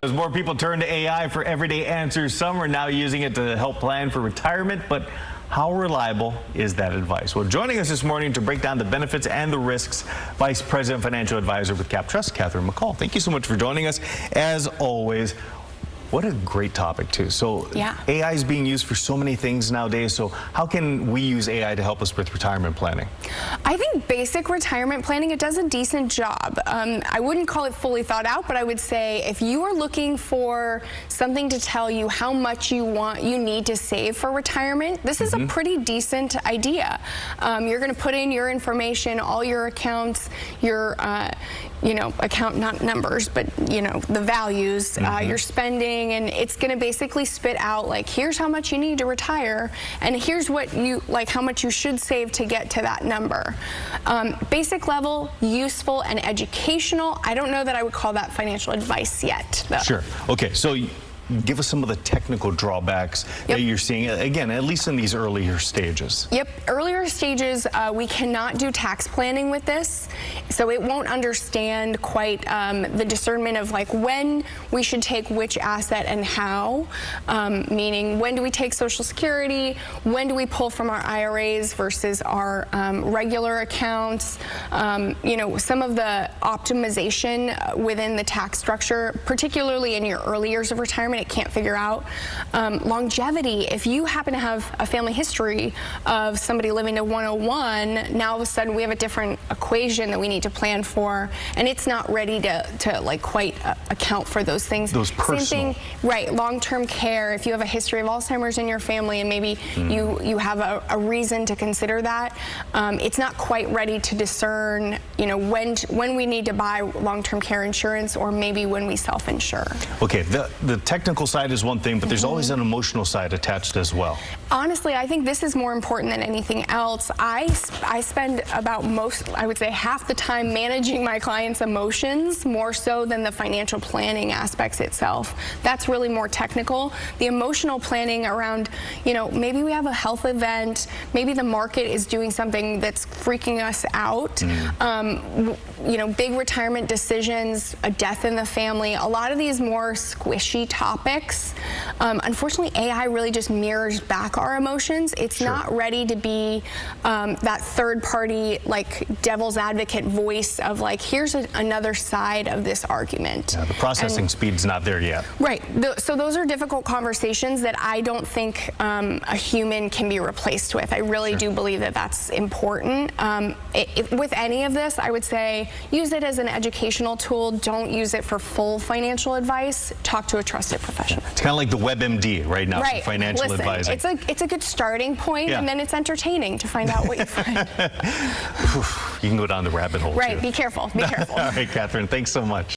As more people turn to AI for everyday answers, some are now using it to help plan for retirement, but how reliable is that advice? Well, joining us this morning to break down the benefits and the risks, Vice President Financial Advisor with CAPTRUST, Kathryn McCall. Thank you so much for joining us. As always, what a great topic, too. So AI is being used for so many things nowadays. So how can we use AI to help us with retirement planning? I think basic retirement planning, it does a decent job. I wouldn't call it fully thought out, but I would say if you are looking for something to tell you how much you need to save for retirement, this is a pretty decent idea. You're going to put in your information, all your accounts, your account, not numbers, but the values, your spending, and it's going to basically spit out like, here's how much you need to retire, and here's what how much you should save to get to that number. Basic level, useful and educational. I don't know that I would call that financial advice yet, though. Sure. Okay. So give us some of the technical drawbacks that you're seeing, again, at least in these earlier stages. Earlier stages, we cannot do tax planning with this, so it won't understand quite the discernment of like when we should take which asset and how, meaning when do we take Social Security, when do we pull from our IRAs versus our regular accounts, some of the optimization within the tax structure, particularly in your early years of retirement, it can't figure out. Longevity, if you happen to have a family history of somebody living to 101, now all of a sudden we have a different equation that we need to plan for, and it's not ready to like quite account for those things. Those personal. Same thing, right, long-term care, if you have a history of Alzheimer's in your family and maybe you have a reason to consider that, it's not quite ready to discern, when we need to buy long-term care insurance or maybe when we self-insure. Okay, the technical side is one thing, but there's always an emotional side attached as well. Honestly, I think this is more important than anything else. I spend about I would say half the time managing my clients' emotions more so than the financial planning aspects itself. That's really more technical. The emotional planning around, maybe we have a health event, maybe the market is doing something that's freaking us out, big retirement decisions, a death in the family, a lot of these more squishy topics. Unfortunately, AI really just mirrors back our emotions. It's not ready to be that third party, like devil's advocate voice of like, here's another side of this argument. Yeah, the processing speed's not there yet. Right. So those are difficult conversations that I don't think a human can be replaced with. I really do believe that that's important. With any of this, I would say use it as an educational tool. Don't use it for full financial advice. Talk to a trusted professional. It's kind of like the WebMD right now for financial advising. It's a good starting point, and then it's entertaining to find out what you find. You can go down the rabbit hole. Right, be careful, be careful. All right, Kathryn, thanks so much.